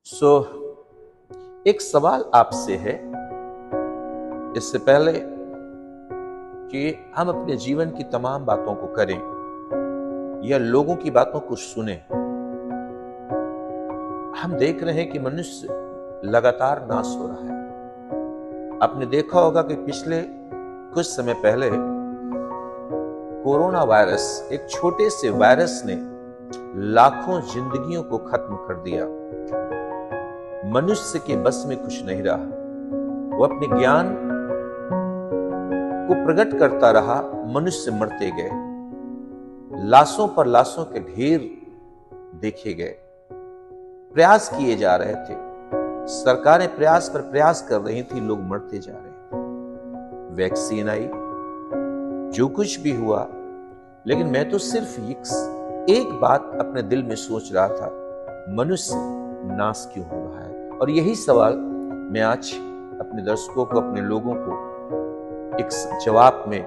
सो एक सवाल आपसे है, इससे पहले कि हम अपने जीवन की तमाम बातों को करें या लोगों की बातों को सुने, हम देख रहे हैं कि मनुष्य लगातार नाश हो रहा है। आपने देखा होगा कि पिछले कुछ समय पहले कोरोना वायरस, एक छोटे से वायरस ने लाखों जिंदगियों को खत्म कर दिया। मनुष्य के बस में कुछ नहीं रहा। वो अपने ज्ञान को प्रकट करता रहा, मनुष्य मरते गए, लाशों पर लाशों के ढेर देखे गए, प्रयास किए जा रहे थे, सरकारें प्रयास पर प्रयास कर रही थी, लोग मरते जा रहे थे। वैक्सीन आई, जो कुछ भी हुआ, लेकिन मैं तो सिर्फ एक बात अपने दिल में सोच रहा था, मनुष्य नाश क्यों हो रहा है। और यही सवाल मैं आज अपने दर्शकों को, अपने लोगों को एक जवाब में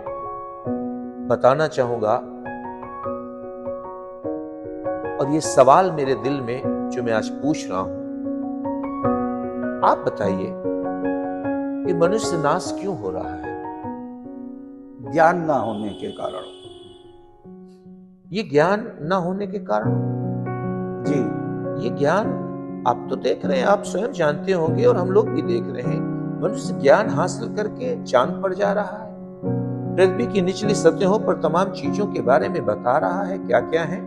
बताना चाहूंगा। और ये सवाल मेरे दिल में जो मैं आज पूछ रहा हूं, आप बताइए कि मनुष्य नाश क्यों हो रहा है। ज्ञान ना होने के कारण। ये ज्ञान ना होने के कारण जी, ये ज्ञान आप तो देख रहे हैं, आप स्वयं जानते होंगे और हम लोग भी देख रहे हैं, मनुष्य ज्ञान हासिल करके चांद पर जा रहा है, पृथ्वी की निचली सतहों पर तमाम चीजों के बारे में बता रहा है क्या क्या है।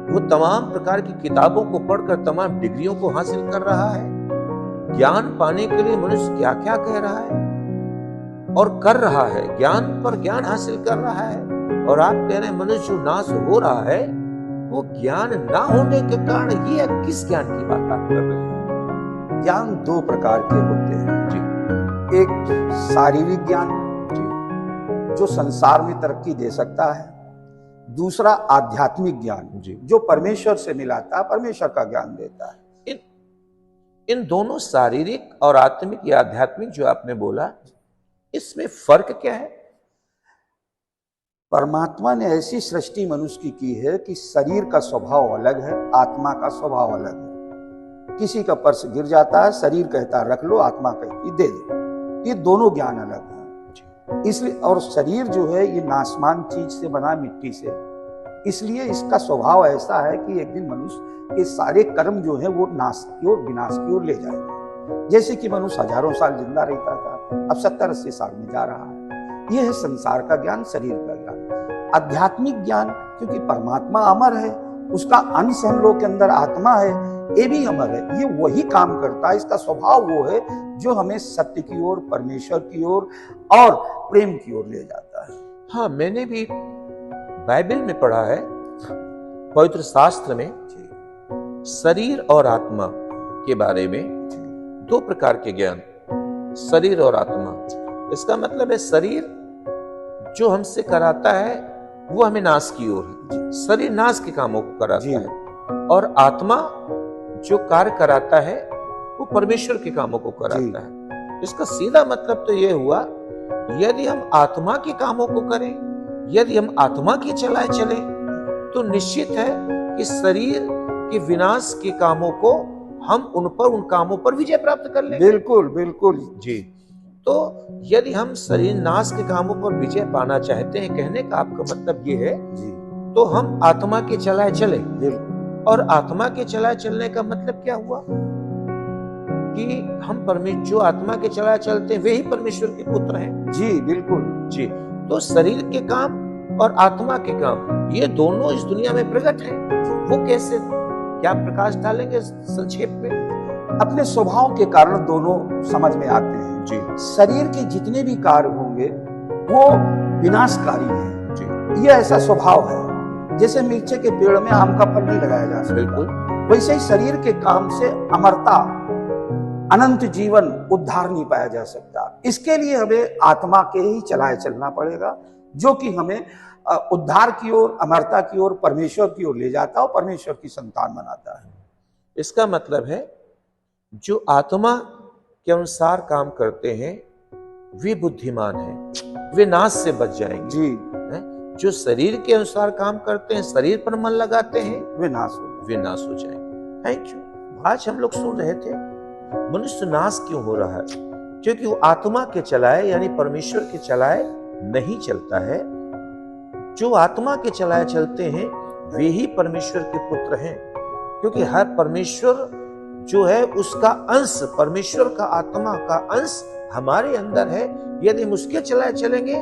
वो तमाम प्रकार की किताबों को पढ़कर तमाम डिग्रियों को हासिल कर रहा है। ज्ञान पाने के लिए मनुष्य क्या क्या कह रहा है और कर रहा है, ज्ञान पर ज्ञान हासिल कर रहा है। और आप कह रहे हैं मनुष्य जो नाश हो रहा है वो ज्ञान ना होने के कारण। ये किस ज्ञान की बात आप कर रहे हैं। ज्ञान दो प्रकार के होते हैं जी। एक शारीरिक ज्ञान जी। जो संसार में तरक्की दे सकता है, दूसरा आध्यात्मिक ज्ञान जी। जो परमेश्वर से मिलाता है, परमेश्वर का ज्ञान देता है। इन दोनों शारीरिक और आत्मिक या आध्यात्मिक जो आपने बोला, इसमें फर्क क्या है। परमात्मा ने ऐसी सृष्टि मनुष्य की है कि शरीर का स्वभाव अलग है, आत्मा का स्वभाव अलग है। किसी का पर्स गिर जाता है, शरीर कहता है रख लो, आत्मा कहती दे दो। ये दोनों ज्ञान अलग है। इसलिए और शरीर जो है ये नाशमान चीज से बना, मिट्टी से, इसलिए इसका स्वभाव ऐसा है कि एक दिन मनुष्य के सारे कर्म जो है वो नाश की ओर, विनाश की ओर ले जाएंगे। जैसे कि मनुष्य हजारों साल जिंदा रहता था, अब 70-80 साल में जा रहा है। यह है संसार का ज्ञान, शरीर का ज्ञान। आध्यात्मिक ज्ञान, क्योंकि परमात्मा अमर है, उसका अंश हम लोग के अंदर आत्मा है, ये भी अमर है, ये वही काम करता है। इसका स्वभाव वो है जो हमें सत्य की ओर, परमेश्वर की ओर और प्रेम की ओर ले जाता है। हाँ, मैंने भी बाइबल में पढ़ा है, पवित्र शास्त्र में शरीर और आत्मा के बारे में दो प्रकार के ज्ञान, शरीर और आत्मा। इसका मतलब है शरीर जो हमसे कराता है वो हमें नाश की ओर है, शरीर नाश के कामों को कराता है, और आत्मा जो कार्य कराता है वो परमेश्वर के कामों को कराता है। इसका सीधा मतलब तो ये हुआ, यदि हम आत्मा के कामों को करें, यदि हम आत्मा की चलाए चले, तो निश्चित है कि शरीर के विनाश के कामों को हम उन कामों पर विजय प्राप्त कर लेंगे। बिल्कुल बिल्कुल जी। तो यदि हम शरीर नाश के कामों पर विजय पाना चाहते हैं, कहने का आपका मतलब ये है जी, तो हम आत्मा के चलाए चले। बिल्कुल। और आत्मा के चलाए चलने का मतलब क्या हुआ कि हम परमेश्वर, जो आत्मा के चलाए चलते हैं वे ही परमेश्वर के पुत्र हैं। जी बिल्कुल जी। तो शरीर के काम और आत्मा के काम, ये दोनों इस दुनिया में प्रकट हैं। वो कैसे, क्या प्रकाश डालेंगे संक्षेप में। अपने स्वभाव के कारण दोनों समझ में आते हैं जी। शरीर के जितने भी कार्य होंगे वो विनाशकारी हैं जी। ये ऐसा स्वभाव है। जैसे मिर्चे के पेड़ में आम का फल नहीं लगाया जा सकता, बिल्कुल वैसे ही शरीर के काम से अमरता, अनंत जीवन, उद्धार नहीं पाया जा सकता। इसके लिए हमें आत्मा के ही चलाए चलना पड़ेगा, जो कि हमें उद्धार की ओर, अमरता की ओर, परमेश्वर की ओर ले जाता है और परमेश्वर की संतान बनाता है। इसका मतलब है जो आत्मा के अनुसार काम करते हैं वे बुद्धिमान हैं, वे नाश से बच जाएंगे जी। जो शरीर के अनुसार काम करते हैं, शरीर पर मन लगाते हैं, वे नाश हो जाएंगे। Thank you. आज हम लोग सुन रहे थे मनुष्य नाश क्यों हो रहा है, क्योंकि वो आत्मा के चलाए यानी परमेश्वर के चलाए नहीं चलता है। जो आत्मा के चलाए चलते हैं वे ही परमेश्वर के पुत्र हैं, क्योंकि हर परमेश्वर जो है उसका अंश, परमेश्वर का आत्मा का अंश हमारे अंदर है। यदि हम उसके चलाए चलेंगे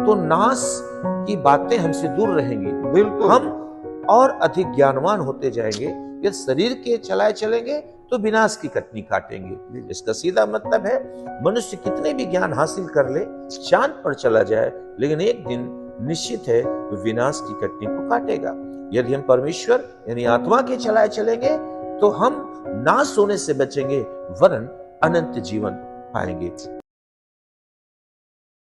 तो नाश की बातें हमसे दूर रहेंगी, बिल्कुल हम और अधिक ज्ञानवान होते जाएंगे। यदि शरीर के चलाए चलेंगे तो विनाश की कटनी काटेंगे। इसका सीधा मतलब है मनुष्य कितने भी ज्ञान हासिल कर ले, चांद पर चला जाए, लेकिन एक दिन निश्चित है विनाश की कटनी को काटेगा। यदि हम परमेश्वर यानी आत्मा के चलाए चलेंगे तो हम नाश होने से बचेंगे, वरन अनंत जीवन पाएंगे।